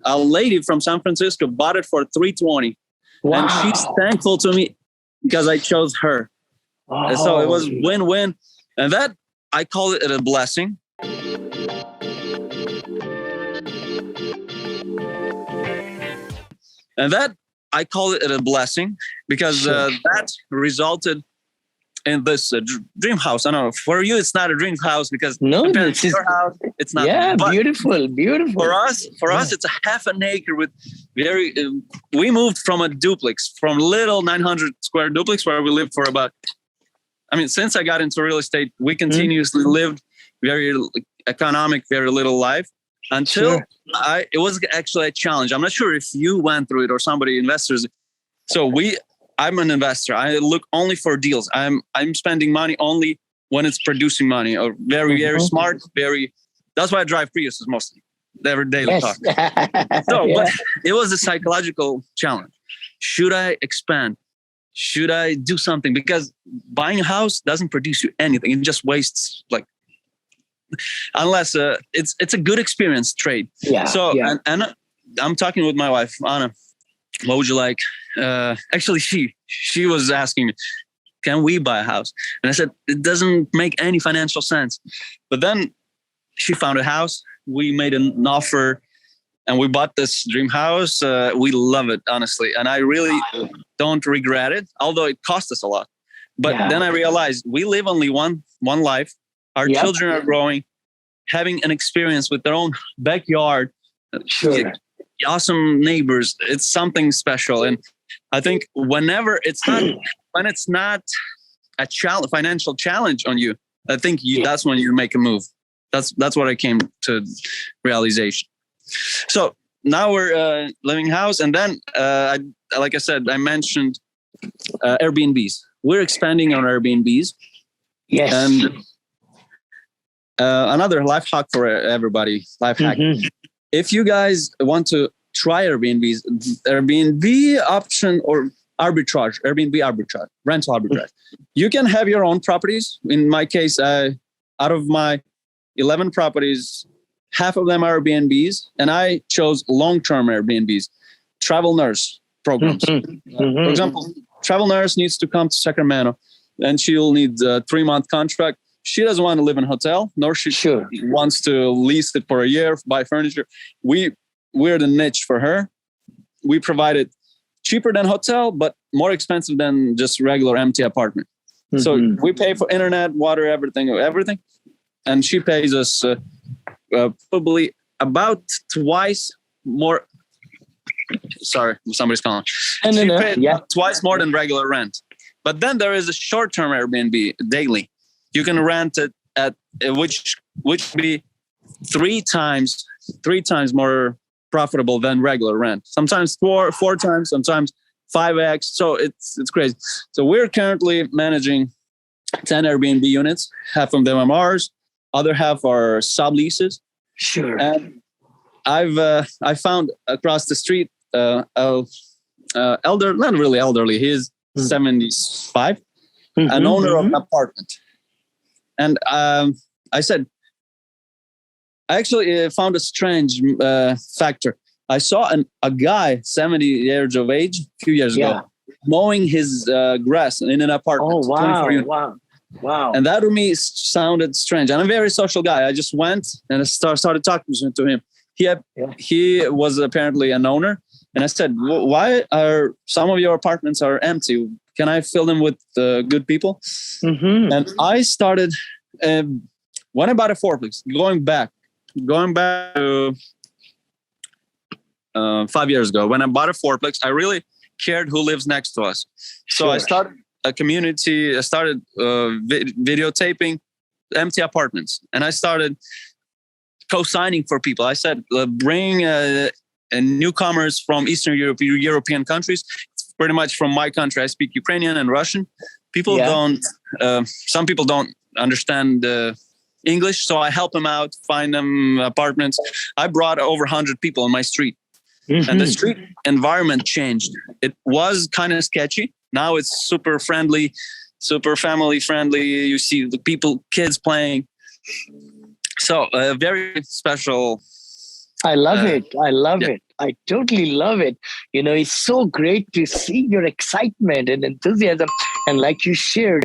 a lady from San Francisco bought it for $320. Wow. And she's thankful to me because I chose her. Oh. So it was win-win. And that, I call it a blessing. And that, I call it a blessing because that resulted in this dream house. I don't know, for you, it's not a dream house because compared to your house, it's not. Yeah, but beautiful. For us, it's a half an acre with very, we moved from a duplex, from little 900 square duplex where we lived for about, since I got into real estate, we continuously lived very economic, very little life until it was actually a challenge. I'm not sure if you went through it or somebody, investors. So I'm an investor. I look only for deals. I'm spending money only when it's producing money. Or very smart. That's why I drive Priuses mostly. Every daily talk. So, but it was a psychological challenge. Should I expand? Should I do something? Because buying a house doesn't produce you anything. It just wastes unless it's a good experience trade. Yeah. So and I'm talking with my wife, Anna. What would you like? Actually, she was asking me, can we buy a house? And I said, it doesn't make any financial sense. But then she found a house. We made an offer and we bought this dream house. We love it, honestly. And I really don't regret it, although it cost us a lot. But then I realized we live only one life. Our children are growing, having an experience with their own backyard. Sure. Awesome neighbors. It's something special. And I think when it's not a financial challenge on you, I think that's when you make a move. That's what I came to realization. So now we're living house. And then, like I said, I mentioned Airbnbs. We're expanding on Airbnbs. Yes. And another life hack for everybody. Life hack. If you guys want to try Airbnbs, Airbnb option or arbitrage, Airbnb arbitrage, rental arbitrage, you can have your own properties. In my case, out of my 11 properties, half of them are Airbnbs, and I chose long-term Airbnbs, travel nurse programs. For example, travel nurse needs to come to Sacramento, and she'll need a 3-month contract. She doesn't want to live in a hotel, nor she wants to lease it for a year, buy furniture. We're the niche for her. We provide it cheaper than hotel, but more expensive than just regular empty apartment. So we pay for internet, water, everything. And she pays us probably about twice more. Sorry, somebody's calling. She paid twice more than regular rent. But then there is a short-term Airbnb daily. You can rent it at which be three times more profitable than regular rent. Sometimes four times, sometimes 5x. So it's crazy. So we're currently managing 10 Airbnb units. Half of them are ours. Other half are subleases. Sure. And I found across the street not really elderly. He's 75, an owner of an apartment. And I said, I actually found a strange factor. I saw a guy, 70 years of age, a few years ago, mowing his grass in an apartment. Oh, wow. And that to me sounded strange. And I'm a very social guy. I just went and I started talking to him. He was apparently an owner. And I said, why are some of your apartments are empty? Can I fill them with good people? And I started, when I bought a fourplex, going back to 5 years ago, when I bought a fourplex, I really cared who lives next to us. So I started a community. I started videotaping empty apartments, and I started co-signing for people. I said, bring newcomers from Eastern European countries. It's pretty much from my country. I speak Ukrainian and Russian. Some people don't understand English, so I help them out, find them apartments. I brought over 100 people on my street. And the street environment changed. It was kind of sketchy. Now it's super friendly, super family friendly. You see the people, kids playing. So very special. I love it. I totally love it. It's so great to see your excitement and enthusiasm. And like you shared,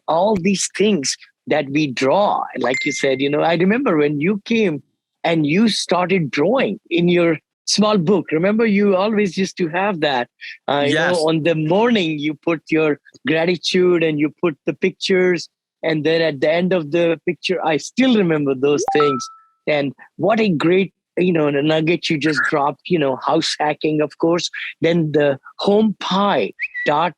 all these things that we draw. Like you said, I remember when you came and you started drawing in your small book. Remember, you always used to have that. Yes. On the morning, you put your gratitude and you put the pictures. And then at the end of the picture, I still remember those things. And what a great, nugget you just dropped, house hacking, of course. Then the homepie dot,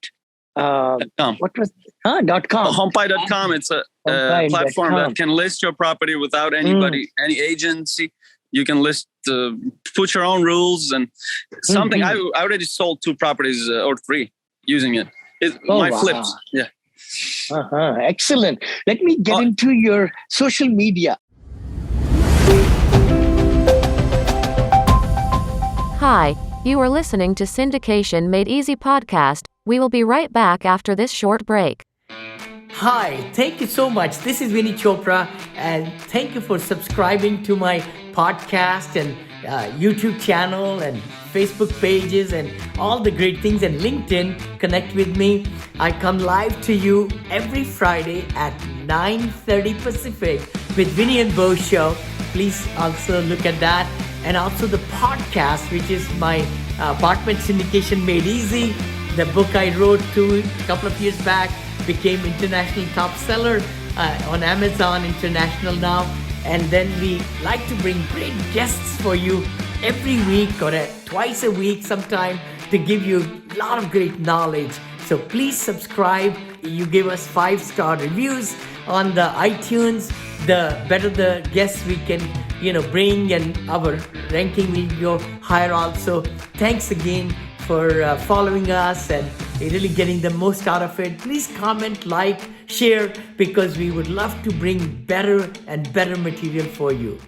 what was .com. Homepie.com. It's a platform that can list your property without anybody, any agency. You can list, put your own rules and something. I already sold 2 properties or 3 using it. My flips. Yeah. Excellent. Let me get into your social media. Hi, you are listening to Syndication Made Easy podcast. We will be right back after this short break. Hi, thank you so much. This is Vinney Chopra, and thank you for subscribing to my podcast and YouTube channel and Facebook pages and all the great things, and LinkedIn. Connect with me. I come live to you every Friday at 9:30 Pacific with Vinney and Bo show. Please also look at that. And also the podcast, which is my apartment syndication made easy. The book I wrote a couple of years back became international top seller on Amazon International now. And then we like to bring great guests for you every week or twice a week sometime to give you a lot of great knowledge. So please subscribe. You give us 5-star reviews on the iTunes. The better the guests we can, bring, and our ranking will go higher also. Thanks again for following us and really getting the most out of it. Please comment, like, share, because we would love to bring better and better material for you.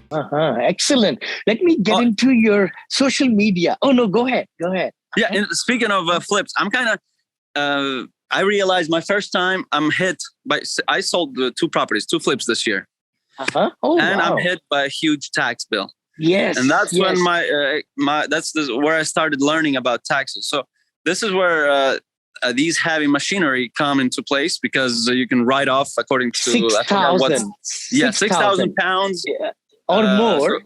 Excellent. Let me get into your social media. Oh, no, go ahead. Yeah, and speaking of flips, I'm kind of, I realized my first time I'm hit I sold 2 properties, 2 flips this year. I'm hit by a huge tax bill. Yes. And that's when where I started learning about taxes. So this is where these heavy machinery come into place, because you can write off according to 6,000. 6,000 pounds. Yeah. Or more.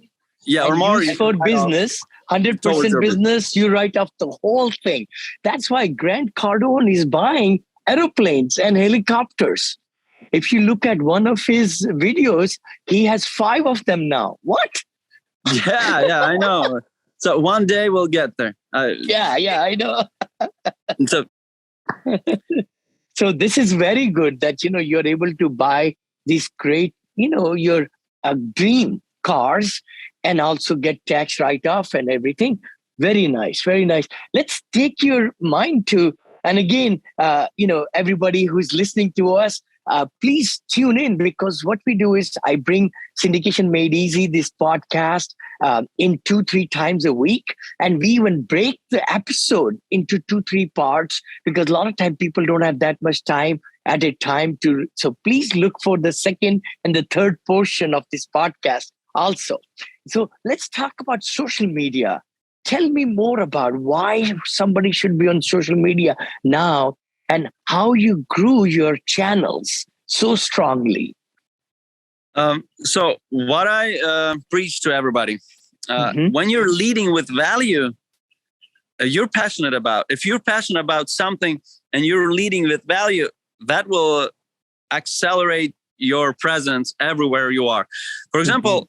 Or more. For business, 100% business, you write off the whole thing. That's why Grant Cardone is buying aeroplanes and helicopters. If you look at one of his videos, he has 5 of them now. What? Yeah, I know. So one day we'll get there. I know. So this is very good that, you're able to buy these great, your dream cars and also get tax write-off and everything. Very nice, very nice. Let's take your mind to, and again, everybody who's listening to us, please tune in, because what we do is I bring Syndication Made Easy, this podcast, in 2-3 times a week. And we even break the episode into 2-3 parts, because a lot of time people don't have that much time at a time to. So please look for the second and the third portion of this podcast also. So let's talk about social media. Tell me more about why somebody should be on social media now, and how you grew your channels so strongly. So what I preach to everybody, when you're leading with value, you're passionate about. If you're passionate about something and you're leading with value, that will accelerate your presence everywhere you are. For example,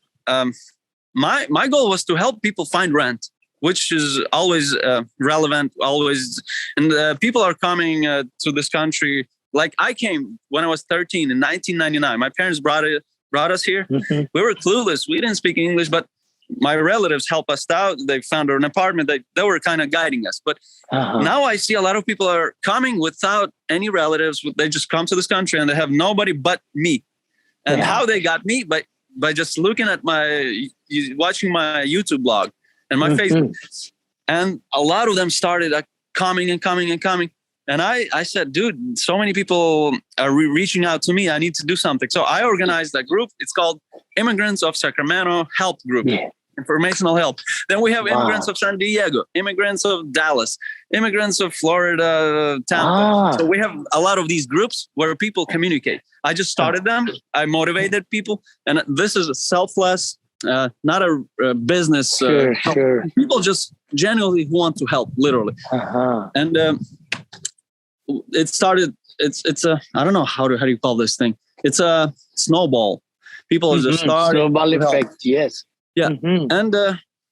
my goal was to help people find rent, which is always relevant, always. And people are coming to this country. Like I came when I was 13 in 1999. My parents brought us here. We were clueless. We didn't speak English, but my relatives helped us out. They found an apartment. They were kind of guiding us. But now I see a lot of people are coming without any relatives. They just come to this country and they have nobody but me. And how they got me? By just looking at watching my YouTube blog and my Facebook. And a lot of them started coming. And I said, dude, so many people are reaching out to me. I need to do something. So I organized a group. It's called Immigrants of Sacramento Help Group. informational help. Then we have immigrants of San Diego, immigrants of Dallas, immigrants of Florida, Tampa. So we have a lot of these groups where people communicate. I just started them. I motivated people. And this is a selfless, not a business. Sure. People just genuinely want to help, literally. And it started, it's a, I don't know, how do you call this thing? It's a snowball. People just start. Snowball effect, yes. Yeah. And,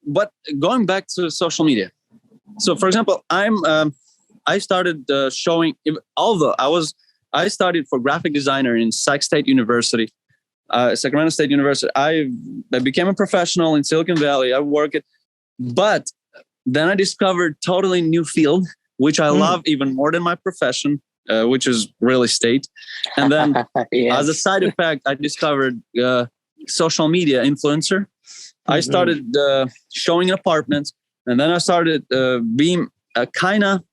but going back to social media. So for example, I started showing, although I studied for graphic designer in Sacramento State University. I became a professional in Silicon Valley. I work it, but then I discovered totally new field, which I love even more than my profession, which is real estate. And then as a side effect, I discovered social media influencer. I started showing apartments, and then I started being a kind of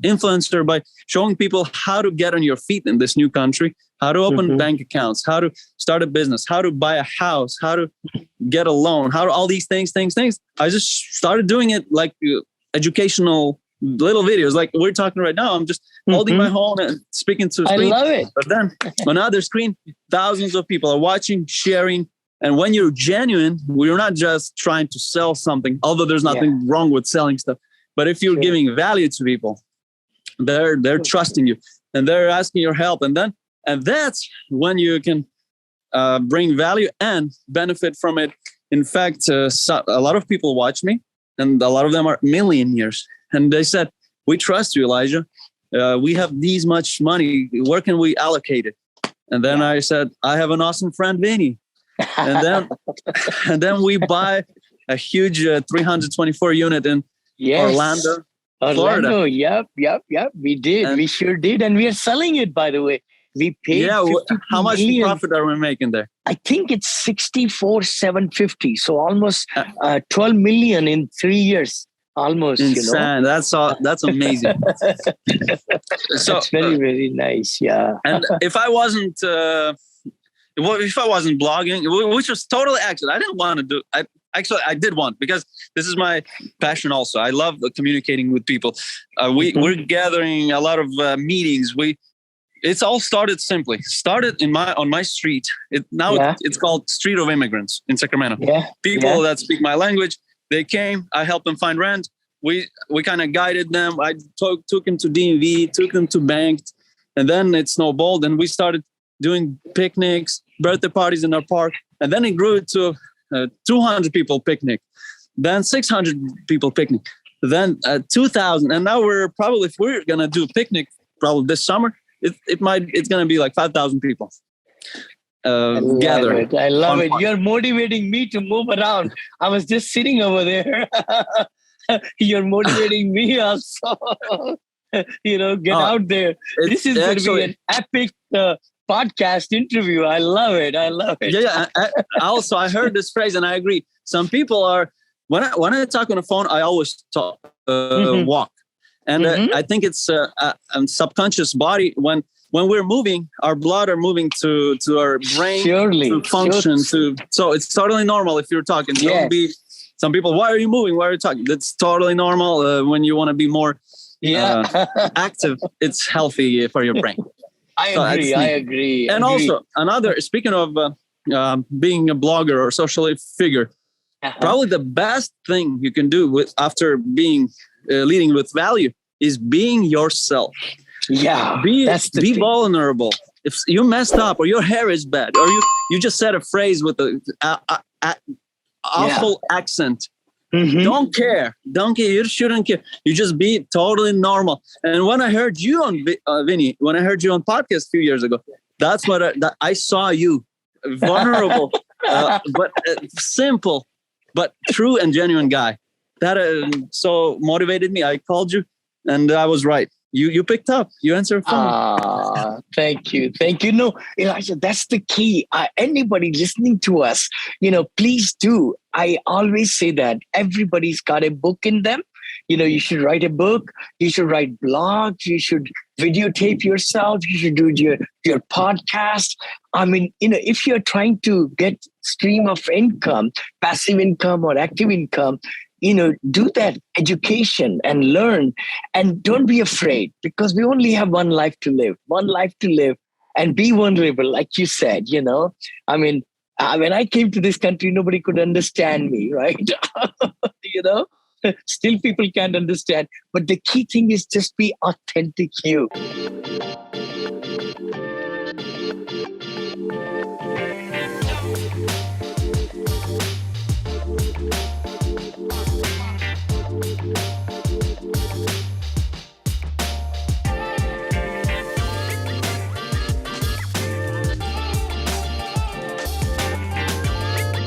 influencer by showing people how to get on your feet in this new country, how to open bank accounts, how to start a business, how to buy a house, how to get a loan, how to all these things. I just started doing it like educational little videos like we're talking right now. I'm just holding my phone and speaking to the screen. I love it. But then on other screen, thousands of people are watching, sharing. And when you're genuine, we're not just trying to sell something, although there's nothing wrong with selling stuff. But if you're giving value to people, they're trusting you and they're asking your help. And that's when you can bring value and benefit from it. In fact, a lot of people watch me, and a lot of them are millionaires. And they said, "We trust you, Elijah. We have these much money. Where can we allocate it?" And then I said, "I have an awesome friend, Vinney." And then we buy a huge 324 unit in Orlando, Florida. Yep. We did. And we sure did. And we are selling it, by the way. We paid how much profit are we making there? I think it's 64,750. So almost 12 million in 3 years. Almost, insane. That's amazing. So that's very, very nice. Yeah. And if I wasn't blogging, which was totally accident, I didn't want to do. I did want, because this is my passion. Also, I love communicating with people. We're gathering a lot of meetings. It's all started simply. Started on my street. It's called Street of Immigrants in Sacramento. People that speak my language. They came. I helped them find rent. We kind of guided them. I took them to DMV, took them to banked, and then it snowballed. And we started doing picnics, birthday parties in our park, and then it grew to 200 people picnic, then 600 people picnic, then 2,000, and now if we're gonna do a picnic probably this summer, it's gonna be like 5,000 people. Gathering. I love it. You're motivating me to move around. I was just sitting over there. You're motivating me also. Get out there. This is going to be an epic podcast interview. I love it. Yeah. I heard this phrase and I agree. Some people are, when I talk on the phone, I always talk, walk. And I think it's a subconscious body. When we're moving, our blood are moving to our brain to function. So it's totally normal if you're talking. Don't be some people. Why are you moving? Why are you talking? That's totally normal. When you want to be more active, it's healthy for your brain. I agree. And also speaking of being a blogger or social figure, probably the best thing you can do after being leading with value is being yourself. Yeah, be vulnerable. If you messed up or your hair is bad or you just said a phrase with an awful accent, don't care. You shouldn't care. You just be totally normal. And when I heard you on Vinney, when I heard you on podcast a few years ago, that's what I saw you, vulnerable, but simple, but true and genuine guy. That so motivated me. I called you, and I was right. You picked up. You answered phone. Thank you. No, Elijah, that's the key. Anybody listening to us, please do. I always say that everybody's got a book in them. You should write a book, you should write blogs, you should videotape yourself, you should do your podcast. I mean, if you're trying to get stream of income, passive income or active income, do that education and learn, and don't be afraid, because we only have one life to live, and be vulnerable, like you said. I mean, when I came to this country, nobody could understand me, right? Still people can't understand. But the key thing is just be authentic you.